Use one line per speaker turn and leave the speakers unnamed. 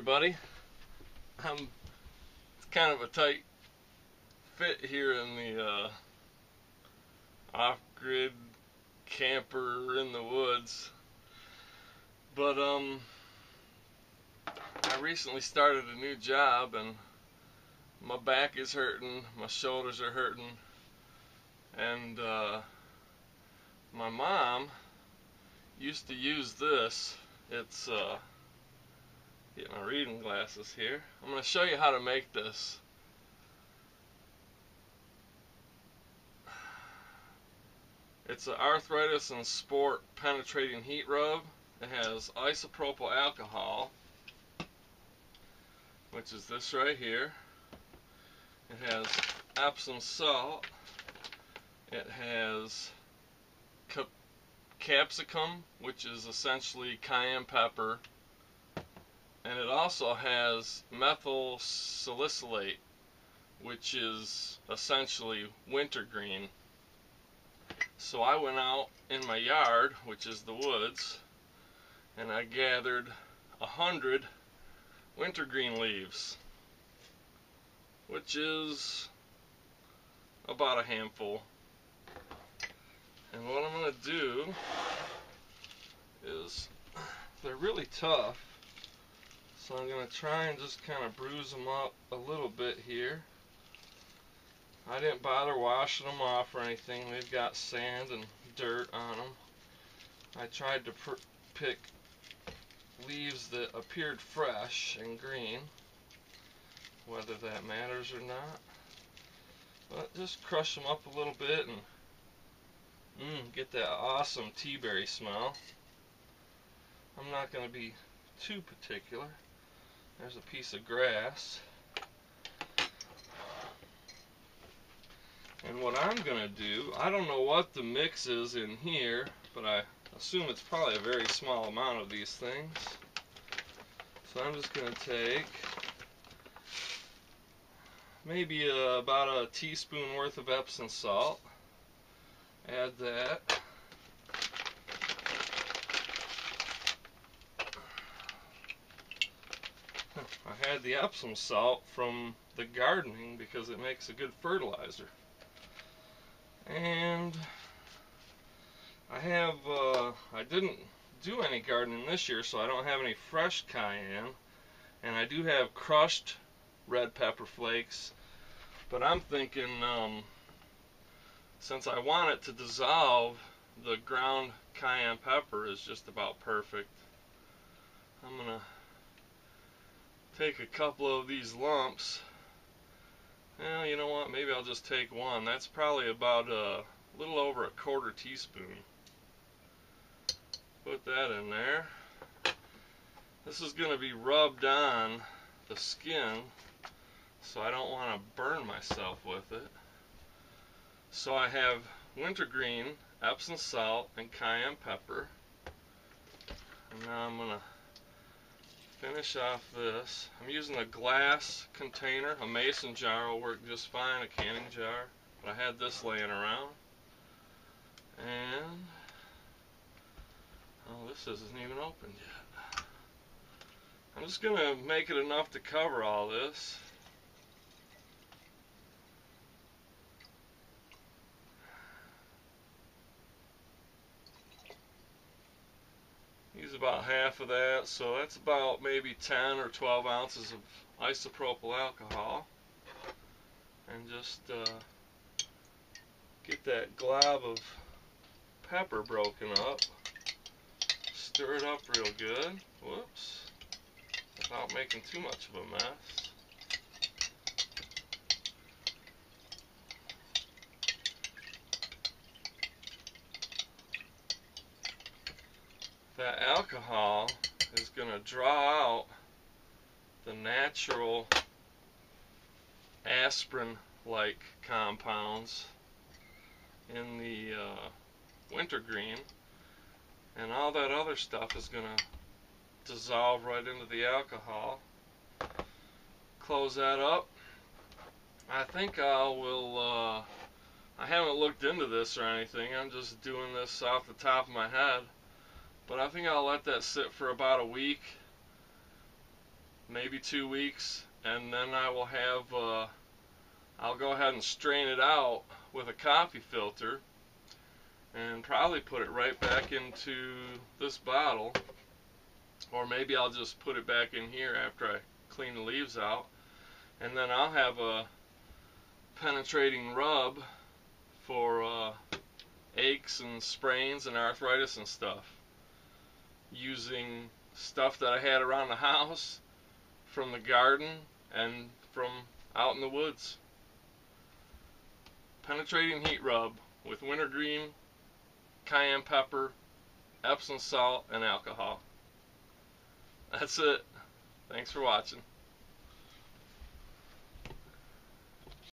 everybody. It's kind of a tight fit here in the off-grid camper in the woods, but I recently started a new job and my back is hurting, my shoulders are hurting, and my mom used to use this. It's get my reading glasses here. I'm going to show you how to make this. It's an arthritis and sport penetrating heat rub. It has isopropyl alcohol, which is this right here. It has epsom salt. It has capsicum, which is essentially cayenne pepper, and it also has methyl salicylate, which is essentially wintergreen. So I went out in my yard, which is the woods, and I gathered 100 wintergreen leaves, which is about a handful. And what I'm going to do is, they're really tough, so I'm going to try and just kind of bruise them up a little bit here. I didn't bother washing them off or anything. They've got sand and dirt on them. I tried to pick leaves that appeared fresh and green, whether that matters or not. But just crush them up a little bit and get that awesome tea berry smell. I'm not going to be too particular. There's a piece of grass. And what I'm going to do, I don't know what the mix is in here, but I assume it's probably a very small amount of these things. So I'm just going to take maybe about a teaspoon worth of epsom salt. Add that. I had the Epsom salt from the gardening because it makes a good fertilizer. And I didn't do any gardening this year, so I don't have any fresh cayenne. And I do have crushed red pepper flakes, but I'm thinking since I want it to dissolve, the ground cayenne pepper is just about perfect. I'm going to take a couple of these lumps. Well, you know what? Maybe I'll just take one. That's probably about a little over a quarter teaspoon. Put that in there. This is going to be rubbed on the skin, so I don't want to burn myself with it. So I have wintergreen, Epsom salt, and cayenne pepper. And now I'm going to finish off this. I'm using a glass container. A mason jar will work just fine, a canning jar. But I had this laying around. And, oh, this isn't even opened yet. I'm just going to make it enough to cover all this. Use about half of that, so that's about maybe 10 or 12 ounces of isopropyl alcohol. And just get that glob of pepper broken up. Stir it up real good. Whoops. Without making too much of a mess. That alcohol is going to draw out the natural aspirin-like compounds in the wintergreen, and all that other stuff is going to dissolve right into the alcohol. Close that up. I think I haven't looked into this or anything. I'm just doing this off the top of my head. But I think I'll let that sit for about a week maybe 2 weeks, and then I will have I'll go ahead and strain it out with a coffee filter and probably put it right back into this bottle, or maybe I'll just put it back in here after I clean the leaves out, and then I'll have a penetrating rub for aches and sprains and arthritis and stuff, using stuff that I had around the house, from the garden, and from out in the woods. Penetrating heat rub with wintergreen, cayenne pepper, epsom salt, and alcohol. That's it. Thanks for watching.